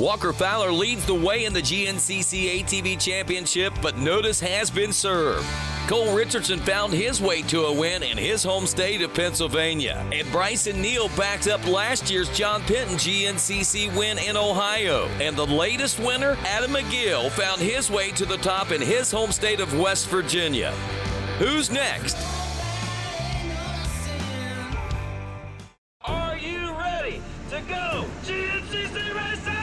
Walker Fowler leads the way in the GNCC ATV Championship, but notice has been served. Cole Richardson found his way to a win in his home state of Pennsylvania. And Bryson Neal backed up last year's John Penton GNCC win in Ohio. And the latest winner, Adam McGill, found his way to the top in his home state of West Virginia. Who's next? Are you ready to go GNCC Racing?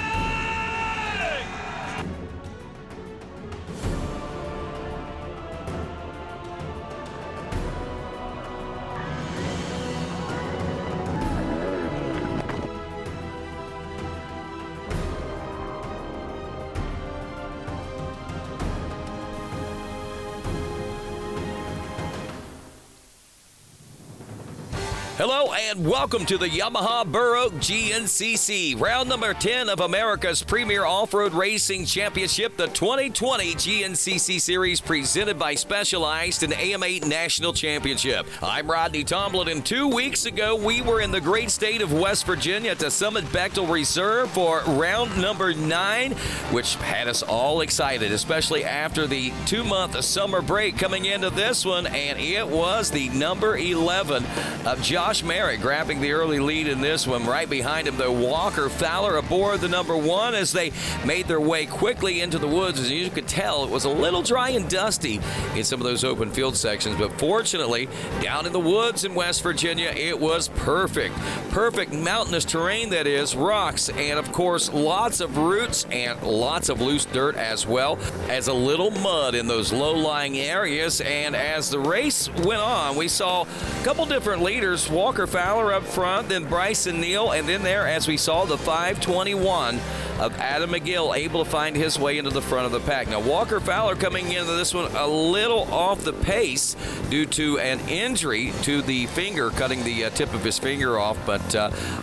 Hello and welcome to the Yamaha Burr GNCC, round number 10 of America's premier off-road racing championship, the 2020 GNCC Series presented by Specialized and AMA National Championship. I'm Rodney Tomlin, and 2 weeks ago we were in the great state of West Virginia at the Summit Bechtel Reserve for round number 9, which had us all excited, especially after the 2-month summer break coming into this one, and it was the number 11 of Josh Merritt grabbing the early lead in this one. Right behind him, though, Walker Fowler aboard the number 1 as they made their way quickly into the woods. As you could tell, it was a little dry and dusty in some of those open field sections, but fortunately, down in the woods in West Virginia, it was perfect. Perfect mountainous terrain, that is, rocks, and of course, lots of roots and lots of loose dirt as well as a little mud in those low-lying areas. And as the race went on, we saw a couple different leaders. Walker Fowler up front, then Bryson Neal, and then there, as we saw, the 521 of Adam McGill able to find his way into the front of the pack. Now, Walker Fowler coming into this one a little off the pace due to an injury to the finger, cutting the tip of his finger off, but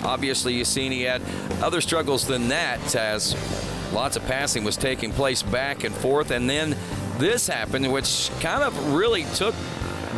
obviously you've seen he had other struggles than that, as lots of passing was taking place back and forth, and then this happened, which kind of really took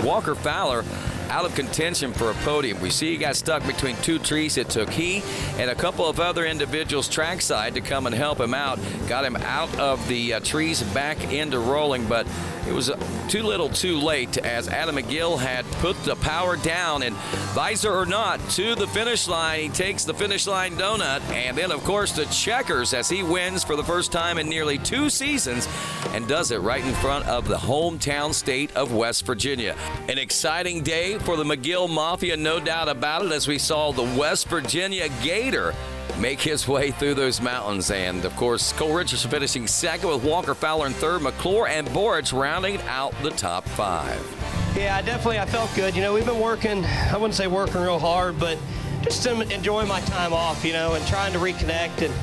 Walker Fowler out of contention for a podium. We see he got stuck between 2 trees. It took he and a couple of other individuals trackside to come and help him out. Got him out of the trees back into rolling, but it was too little too late, as Adam McGill had put the power down, and visor or not, to the finish line. He takes the finish line donut, and then of course the checkers, as he wins for the first time in nearly 2 seasons and does it right in front of the hometown state of West Virginia. An exciting day for the McGill Mafia, no doubt about it, as we saw the West Virginia Gator make his way through those mountains. And of course, Cole Richardson finishing second, with Walker Fowler in third, McClure and Borich rounding out the top 5. Yeah, I felt good. You know, we've been working, I wouldn't say working real hard, but just enjoying my time off, you know, and trying to reconnect. And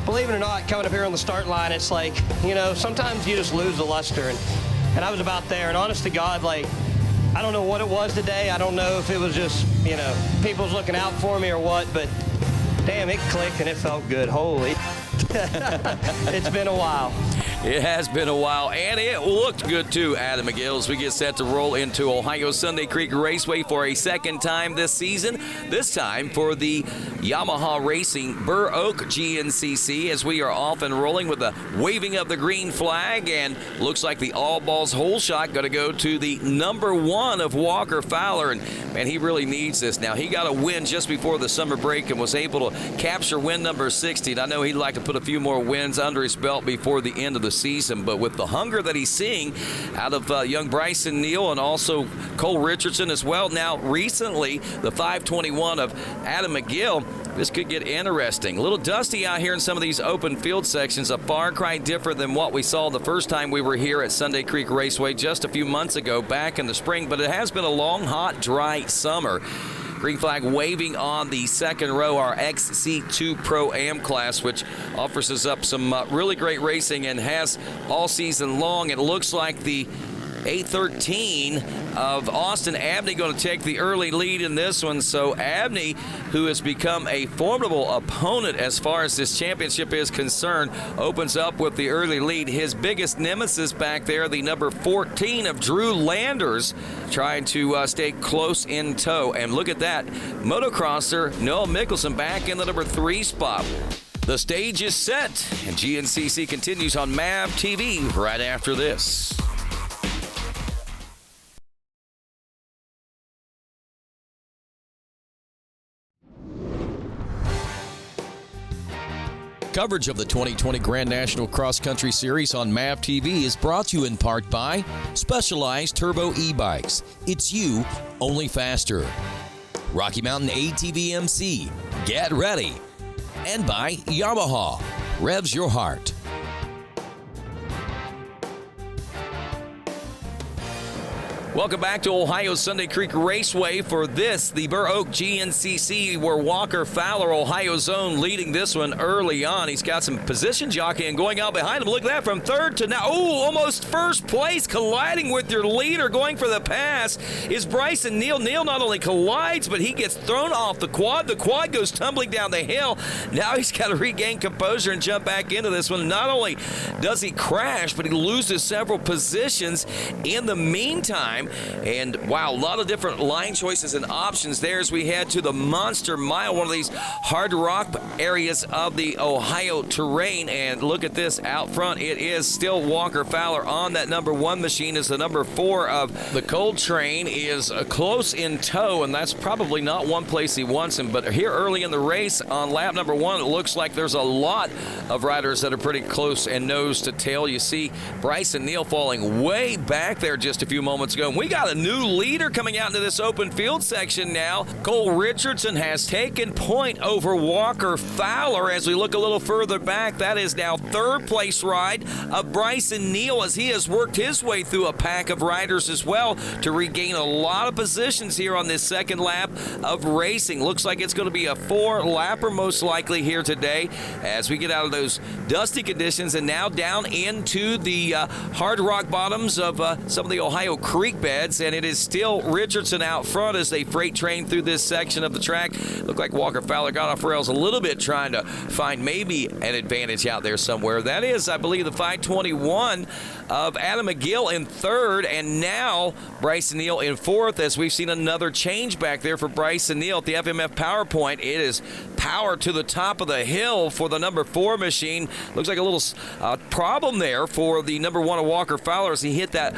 believe it or not, coming up here on the start line, it's like, you know, sometimes you just lose the luster. And I was about there, and honest to God, like, I don't know what it was today. I don't know if it was just, you know, people's looking out for me or what, but damn, it clicked and it felt good. Holy. It's been a while. It has been a while, and it looked good too, Adam McGill, as we get set to roll into Ohio Sunday Creek Raceway for a second time this season, this time for the Yamaha Racing Burr Oak GNCC, as we are off and rolling with the waving of the green flag, and looks like the all balls whole shot going to go to the number 1 of Walker Fowler, and man, he really needs this now. He got a win just before the summer break and was able to capture win number 60, and I know he'd like to put a few more wins under his belt before the end of the season, but with the hunger that he's seeing out of young Bryson Neal and also Cole Richardson as well, now recently the 521 of Adam McGill, this could get interesting. A little dusty out here in some of these open field sections, a far cry different than what we saw the first time we were here at Sunday Creek Raceway just a few months ago back in the spring, but it has been a long, hot, dry summer. Green flag waving on the second row, our XC2 Pro-Am class, which offers us up some really great racing and has all season long. It looks like the 813 of Austin Abney going to take the early lead in this one. So Abney, who has become a formidable opponent as far as this championship is concerned, opens up with the early lead. His biggest nemesis back there, the number 14 of Drew Landers, trying to stay close in tow. And look at that, motocrosser Noah Mickelson back in the number 3 spot. The stage is set, and GNCC continues on MAVTV right after this. Coverage of the 2020 Grand National Cross Country Series on MAVTV is brought to you in part by Specialized Turbo E-Bikes. It's you, only faster. Rocky Mountain ATV MC, get ready. And by Yamaha, revs your heart. Welcome back to Ohio's Sunday Creek Raceway for this, the Burr Oak GNCC, where Walker Fowler, Ohio's own, leading this one early on. He's got some position jockeying going out behind him. Look at that, from third to now. Oh, almost first place, colliding with your leader, going for the pass is Bryson Neal. Neal not only collides, but he gets thrown off the quad. The quad goes tumbling down the hill. Now he's got to regain composure and jump back into this one. Not only does he crash, but he loses several positions in the meantime. And wow, a lot of different line choices and options there as we head to the Monster Mile, one of these hard rock areas of the Ohio terrain. And look at this out front. It is still Walker Fowler on that number 1 machine, as the number 4 of the Cold Train is close in tow, and that's probably not one place he wants him. But here early in the race on lap number 1, it looks like there's a lot of riders that are pretty close and nose to tail. You see Bryson Neal falling way back there just a few moments ago. We got a new leader coming out into this open field section now. Cole Richardson has taken point over Walker Fowler. As we look a little further back, that is now third place ride of Bryson Neal, as he has worked his way through a pack of riders as well to regain a lot of positions here on this second lap of racing. Looks like it's going to be a 4-lapper most likely here today as we get out of those dusty conditions and now down into the hard rock bottoms of some of the Ohio creek beds. And it is still Richardson out front as they freight train through this section of the track. Looked like Walker Fowler got off rails a little bit, trying to find maybe an advantage out there somewhere. That is, I believe, the 521 of Adam McGill in third, and now Bryson Neal in fourth, as we've seen another change back there for Bryson Neal at the FMF PowerPoint. It is power to the top of the hill for the number 4 machine. Looks like a little problem there for the number 1 of Walker Fowler as he hit that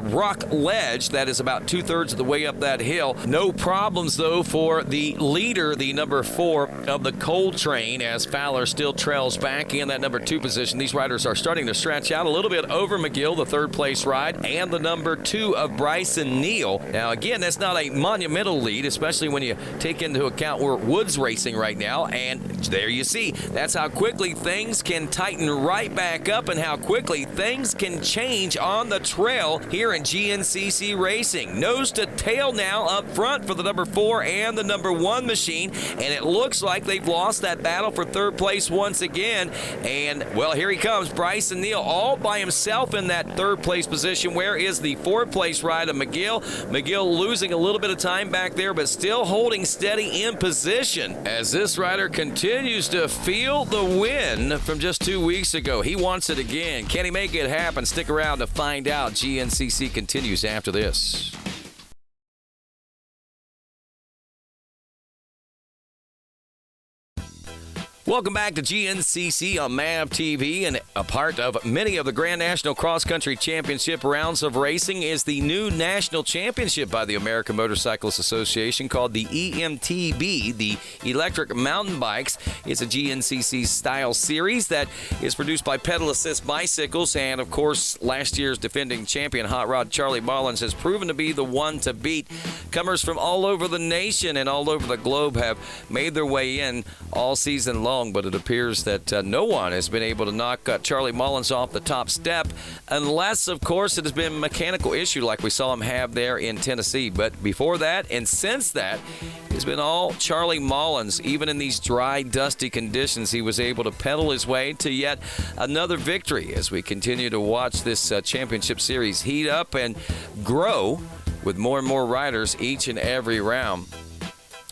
rock ledge that is about 2/3 of the way up that hill. No problems, though, for the leader, the number 4 of the Cold Train, as Fowler still trails back in that number 2 position. These riders are starting to stretch out a little bit over McGill, the third place ride, and the number 2 of Bryson Neal. Now, again, that's not a monumental lead, especially when you take into account we're Woods racing right now, and there you see, that's how quickly things can tighten right back up and how quickly things can change on the trail here in GNCC racing. Nose to tail now up front for the number 4 and the number 1 machine, and it looks like they've lost that battle for third place once again. And well, here he comes, Bryson Neal, all by himself in that third place position. Where is the 4th place ride of McGill? McGill losing a little bit of time back there, but still holding steady in position as this rider continues to feel the win from just 2 weeks ago. He wants it again. Can he make it happen? Stick around to find out. GNCC continues after this. Welcome back to GNCC on MAVTV, and a part of many of the Grand National Cross Country Championship rounds of racing is the new national championship by the American Motorcyclists Association called the EMTB, the Electric Mountain Bikes. It's a GNCC style series that is produced by Pedal Assist Bicycles, and of course last year's defending champion Hot Rod Charlie Mullins has proven to be the one to beat. Comers from all over the nation and all over the globe have made their way in all season long, but it appears that no one has been able to knock Charlie Mullins off the top step, unless, of course, it has been a mechanical issue like we saw him have there in Tennessee. But before that and since that, it's been all Charlie Mullins. Even in these dry, dusty conditions, he was able to pedal his way to yet another victory as we continue to watch this championship series heat up and grow with more and more riders each and every round.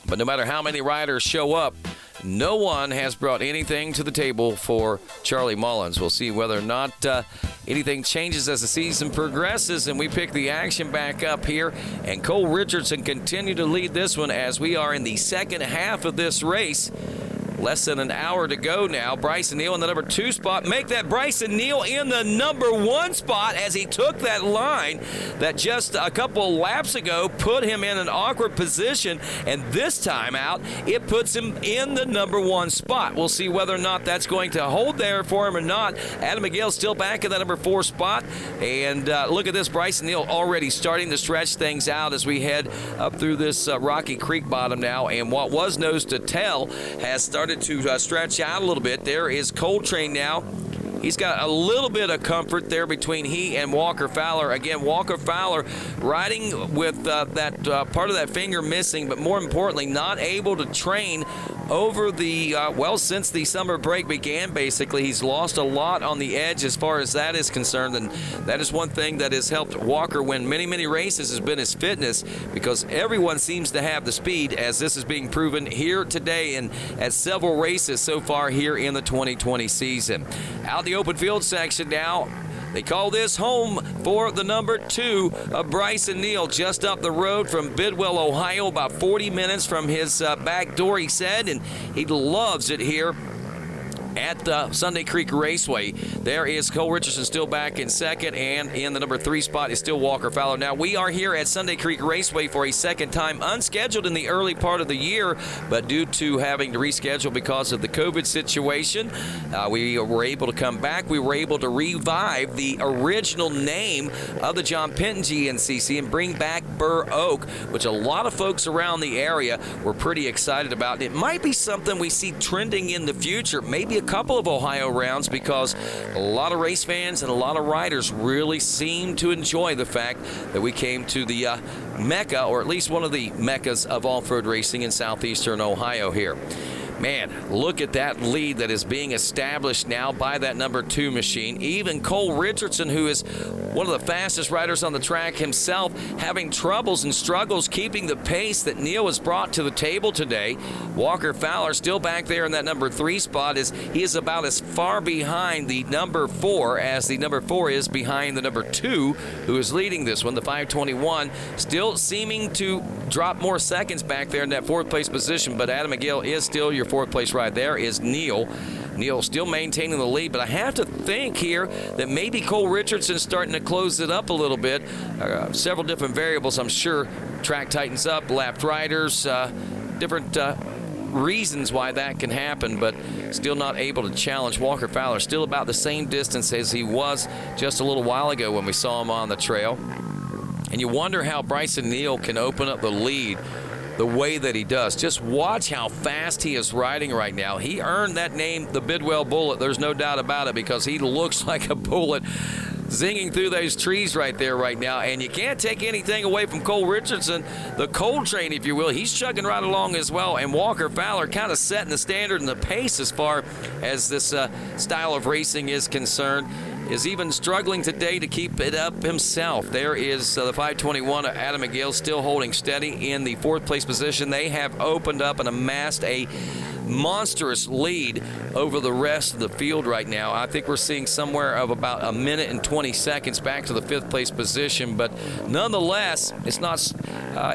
But no matter how many riders show up, no one has brought anything to the table for Charlie Mullins. We'll see whether or not anything changes as the season progresses, and we pick the action back up here. And Cole Richardson continue to lead this one as we are in the second half of this race. Less than an hour to go now. Bryson Neal in the number 2 spot. Make that Bryson Neal in the number 1 spot as he took that line that just a couple laps ago put him in an awkward position. And this time out, it puts him in the number 1 spot. We'll see whether or not that's going to hold there for him or not. Adam McGill still back in the number 4 spot. And look at this, Bryson Neal already starting to stretch things out as we head up through this Rocky Creek bottom now. And what was nose to tail has started to stretch out a little bit. There is Coltrane now. He's got a little bit of comfort there between he and Walker Fowler. Again, Walker Fowler riding with that part of that finger missing, but more importantly, not able to train over the, since the summer break began, basically. He's lost a lot on the edge as far as that is concerned, and that is one thing that has helped Walker win many, many races has been his fitness, because everyone seems to have the speed, as this is being proven here today and at several races so far here in the 2020 season. Out the open field section now. They call this home for the number 2 of Bryson Neal, just up the road from Bidwell, Ohio, about 40 minutes from his back door, he said, and he loves it here at the Sunday Creek Raceway. There is Cole Richardson still back in second, and in the number 3 spot is still Walker Fowler. Now, we are here at Sunday Creek Raceway for a second time, unscheduled in the early part of the year, but due to having to reschedule because of the COVID situation, we were able to come back. We were able to revive the original name of the John Penton GNCC and bring back Burr Oak, which a lot of folks around the area were pretty excited about. It might be something we see trending in the future, maybe a couple of Ohio rounds, because a lot of race fans and a lot of riders really seem to enjoy the fact that we came to the Mecca, or at least one of the Meccas of off-road racing in southeastern Ohio here. Man, look at that lead that is being established now by that number 2 machine. Even Cole Richardson, who is one of the fastest riders on the track himself, having troubles and struggles keeping the pace that Neal has brought to the table today. Walker Fowler still back there in that number 3 spot. He is about as far behind the number 4 as the number 4 is behind the number 2, who is leading this one, the 521. Still seeming to drop more seconds back there in that 4th place position, but Adam McGill is still your 4th place ride. There is Neal. Neal still maintaining the lead, but I have to think here that maybe Cole Richardson's starting to close it up a little bit. Several different variables, I'm sure. Track tightens up, lapped riders, different reasons why that can happen, but still not able to challenge Walker Fowler. Still about the same distance as he was just a little while ago when we saw him on the trail. And you wonder how Bryson Neal can open up the lead the way that he does. Just watch how fast he is riding right now. He earned that name, the Bidwell Bullet. There's no doubt about it, because he looks like a bullet zinging through those trees right there right now. And you can't take anything away from Cole Richardson, the Coltrane, if you will. He's chugging right along as well. And Walker Fowler kind of setting the standard and the pace as far as this style of racing is concerned. Is even struggling today to keep it up himself. There is the 521 of Adam McGill still holding steady in the 4th place position. They have opened up and amassed a monstrous lead over the rest of the field right now. I think we're seeing somewhere of about a minute and 20 seconds back to the 5th place position, but nonetheless, it's not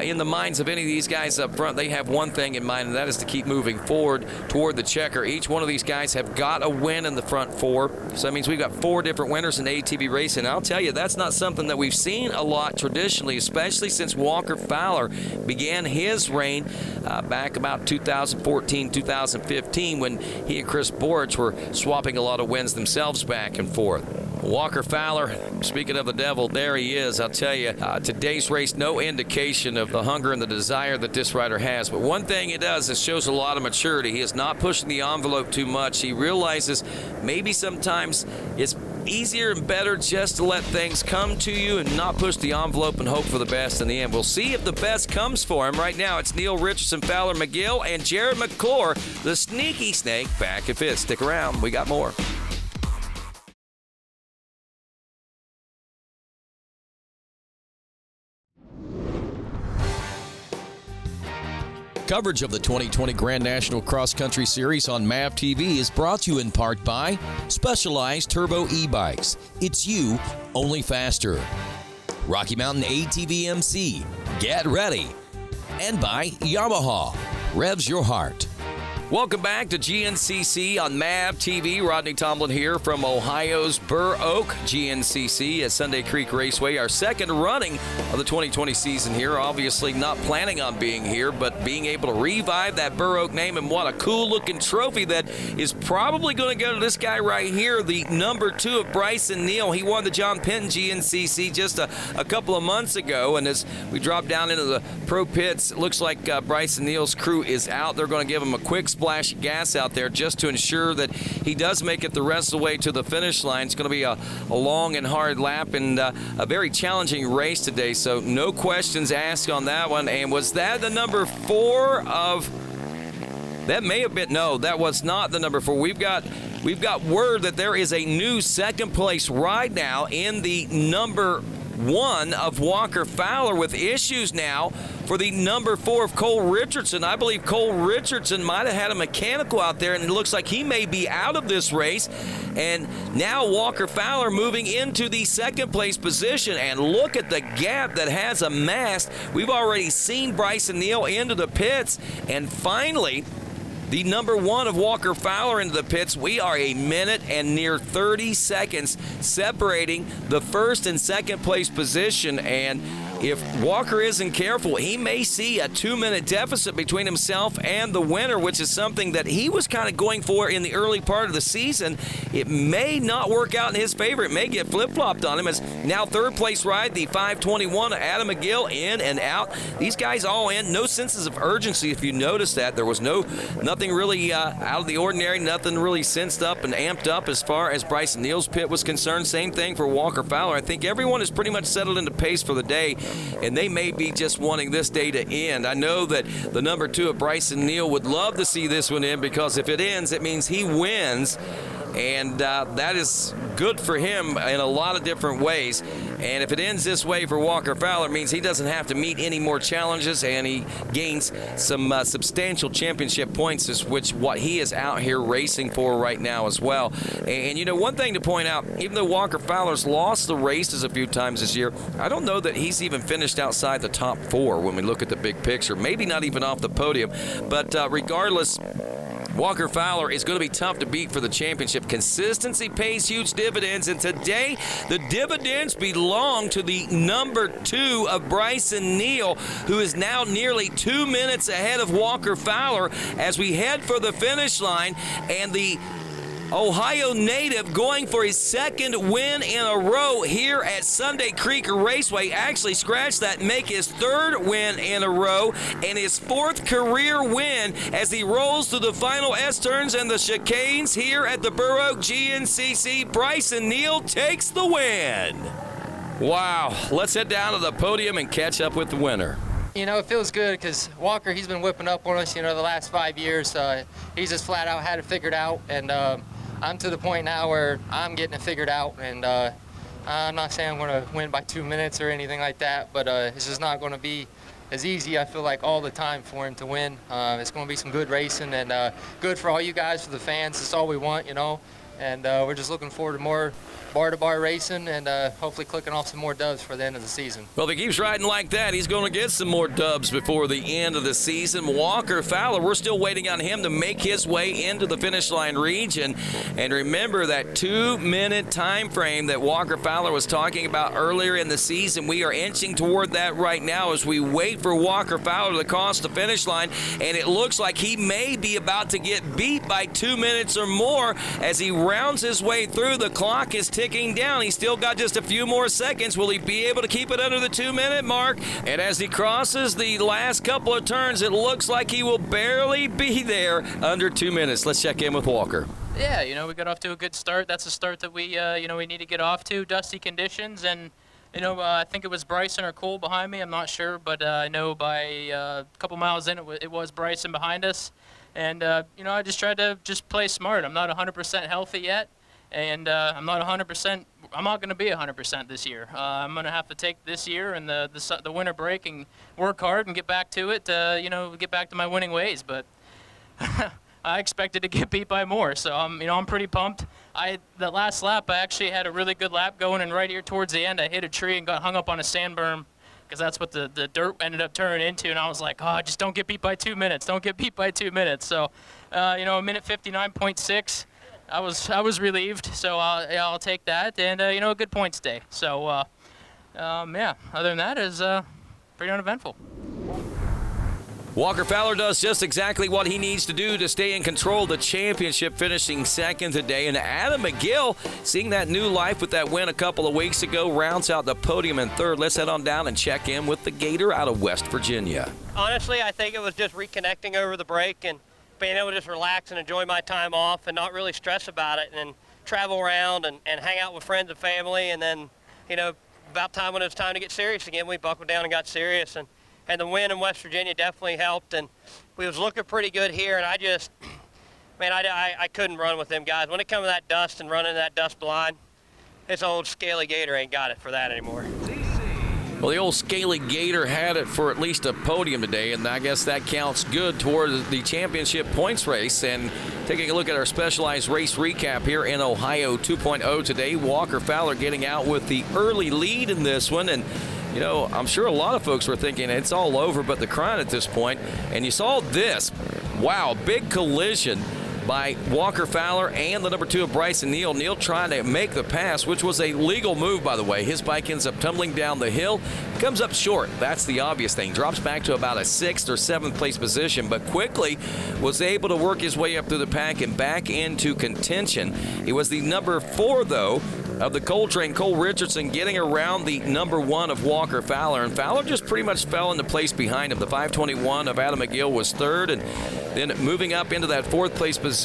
in the minds of any of these guys up front. They have one thing in mind, and that is to keep moving forward toward the checker. Each one of these guys have got a win in the front 4, so that means we've got 4 different winners in ATV racing. And I'll tell you, that's not something that we've seen a lot traditionally, especially since Walker Fowler began his reign back about 2014, 2015, when he and Chris Borich were swapping a lot of wins themselves back and forth. Walker Fowler, speaking of the devil, there he is. I'll tell you, today's race, no indication of the hunger and the desire that this rider has. But one thing it does, it shows a lot of maturity. He is not pushing the envelope too much. He realizes maybe sometimes it's easier and better just to let things come to you and not push the envelope and hope for the best in the end. We'll see if the best comes for him. Right now, it's Neal Richardson, Fowler, McGill, and Jared McClure, the sneaky snake, back at 5th. Stick around. We got more. Coverage of the 2020 Grand National Cross Country Series on MAVTV is brought to you in part by Specialized Turbo E-Bikes. It's you, only faster. Rocky Mountain ATV MC. Get ready. And by Yamaha. Revs your heart. Welcome back to GNCC on MAVTV. Rodney Tomlin here from Ohio's Burr Oak GNCC at Sunday Creek Raceway. Our second running of the 2020 season here. Obviously not planning on being here, but being able to revive that Burr Oak name, and what a cool-looking trophy that is probably going to go to this guy right here, the number 2 of Bryson Neal. He won the John Penton GNCC just a couple of months ago, and as we drop down into the pro pits, it looks like Bryson Neal's crew is out. They're going to give him a quick splash of gas out there just to ensure that he does make it the rest of the way to the finish line. It's going to be a long and hard lap and a very challenging race today, so no questions asked on that one. And was that the number 4 of... That may have been... No, that was not the number 4. We've got word that there is a new second place ride now in the number 1 of Walker Fowler, with issues now for the number 4 of Cole Richardson. I believe Cole Richardson might have had a mechanical out there, and it looks like he may be out of this race. And now Walker Fowler moving into the second place position, and look at the gap that has amassed. We've already seen Bryson Neal into the pits, and finally the number 1 of Walker Fowler into the pits. We are a minute and near 30 seconds separating the first and second place position, and if Walker isn't careful, he may see a 2-minute deficit between himself and the winner, which is something that he was kind of going for in the early part of the season. It may not work out in his favor. It may get flip-flopped on him, as now third place ride, the 521 of Adam McGill, in and out. These guys all in. No senses of urgency, if you notice that. There was nothing really out of the ordinary, nothing really sensed up and amped up as far as Bryson Neal's pit was concerned. Same thing for Walker Fowler. I think everyone is pretty much settled into pace for the day, and they may be just wanting this day to end. I know that the number 2 of Bryson Neal would love to see this one end, because if it ends, it means he wins, and that is good for him in a lot of different ways. And if it ends this way for Walker Fowler, it means he doesn't have to meet any more challenges, and he gains some substantial championship points, is what he is out here racing for right now as well. And you know, one thing to point out, even though Walker Fowler's lost the races a few times this year, I don't know that he's even finished outside the top 4 when we look at the big picture. Maybe not even off the podium. But regardless, Walker Fowler is going to be tough to beat for the championship. Consistency pays huge dividends, and today the dividends belong to the number 2 of Bryson Neal, who is now nearly 2 minutes ahead of Walker Fowler as we head for the finish line. And the Ohio native going for his second win in a row here at Sunday Creek Raceway. Actually scratch that, make his 3rd win in a row and his 4th career win as he rolls through the final S-turns and the chicanes here at the Burr Oak GNCC. Bryson Neal takes the win. Wow, let's head down to the podium and catch up with the winner. You know, it feels good because Walker, he's been whipping up on us, the last 5 years. He's just flat out had it figured out, and I'm to the point now where I'm getting it figured out, and I'm not saying I'm going to win by 2 minutes or anything like that, but it's just not going to be as easy, I feel like, all the time for him to win. It's going to be some good racing, and good for all you guys, for the fans. That's all we want, and we're just looking forward to more bar-to-bar racing and hopefully clicking off some more dubs for the end of the season. Well, if he keeps riding like that, he's going to get some more dubs before the end of the season. Walker Fowler, we're still waiting on him to make his way into the finish line region. And remember that 2-minute time frame that Walker Fowler was talking about earlier in the season. We are inching toward that right now as we wait for Walker Fowler to cross the finish line. And it looks like he may be about to get beat by 2 minutes or more as he rounds his way through. The clock is ticking down. He's still got just a few more seconds. Will he be able to keep it under the 2-minute mark? And as he crosses the last couple of turns, it looks like he will barely be there under 2 minutes. Let's check in with Walker. Yeah, we got off to a good start. That's a start that we need to get off to. Dusty conditions, and I think it was Bryson or Cole behind me. I'm not sure, but I know by a couple miles in, it was Bryson behind us. And I just tried to play smart. I'm not 100% healthy yet. And I'm not 100%. I'm not going to be 100% this year. I'm going to have to take this year and the winter break and work hard and get back to it. Get back to my winning ways. But I expected to get beat by more, so I'm pretty pumped. That last lap, I actually had a really good lap going, and right here towards the end, I hit a tree and got hung up on a sand berm because that's what the dirt ended up turning into. And I was like, oh, just don't get beat by 2 minutes. Don't get beat by 2 minutes. So, you know, a minute 59.6. I was relieved, so I'll take that, and you know, a good points day. So yeah, other than that, is pretty uneventful. Walker Fowler does just exactly what he needs to do to stay in control of the championship, finishing second today. And Adam McGill, seeing that new life with that win a couple of weeks ago, rounds out the podium in third. Let's head on down and check in with the Gator out of West Virginia. Honestly, I think it was just reconnecting over the break and being able to just relax and enjoy my time off and not really stress about it, and then travel around and hang out with friends and family. And then, you know, about time when it was time to get serious again, we buckled down and got serious. And the win in West Virginia definitely helped. And we was looking pretty good here. And I just, man, I couldn't run with them guys. When it comes to that dust and running that dust blind, this old scaly Gator ain't got it for that anymore. Well, the old scaly Gator had it for at least a podium today, and I guess that counts good toward the championship points race. And taking a look at our specialized race recap here in Ohio 2.0 today, Walker Fowler getting out with the early lead in this one. And you know, I'm sure a lot of folks were thinking it's all over but the crown at this point. And you saw this. Wow, big collision by Walker Fowler and the number 2 of Bryson Neal. Neal trying to make the pass, which was a legal move, by the way. His bike ends up tumbling down the hill, comes up short. That's the obvious thing. Drops back to about a 6th or 7th place position, but quickly was able to work his way up through the pack and back into contention. It was the number 4, though, of the Coltrane, Cole Richardson, getting around the number 1 of Walker Fowler. And Fowler just pretty much fell into place behind him. The 521 of Adam McGill was 3rd, and then moving up into that 4th place position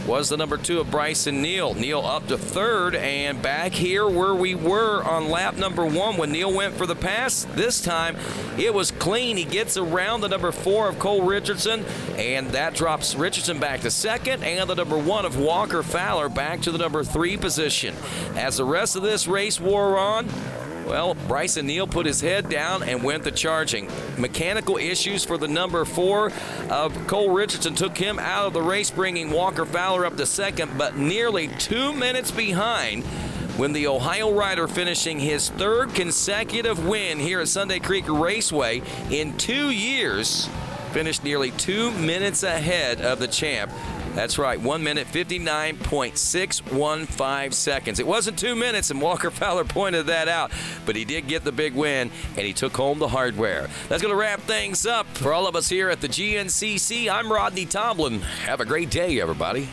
was the number 2 of Bryson Neal. Neal up to 3rd, and back here where we were on lap number 1 when Neal went for the pass. This time it was clean. He gets around the number 4 of Cole Richardson, and that drops Richardson back to 2nd, and the number 1 of Walker Fowler back to the number 3 position. As the rest of this race wore on, well, Bryson Neal put his head down and went to charging. Mechanical issues for the number 4 of Cole Richardson took him out of the race, bringing Walker Fowler up to 2nd, but nearly 2 minutes behind when the Ohio rider, finishing his 3rd consecutive win here at Sunday Creek Raceway in 2 years, finished nearly 2 minutes ahead of the champ. That's right, 1 minute 59.615 seconds. It wasn't 2 minutes, and Walker Fowler pointed that out, but he did get the big win, and he took home the hardware. That's going to wrap things up for all of us here at the GNCC. I'm Rodney Tomlin. Have a great day, everybody.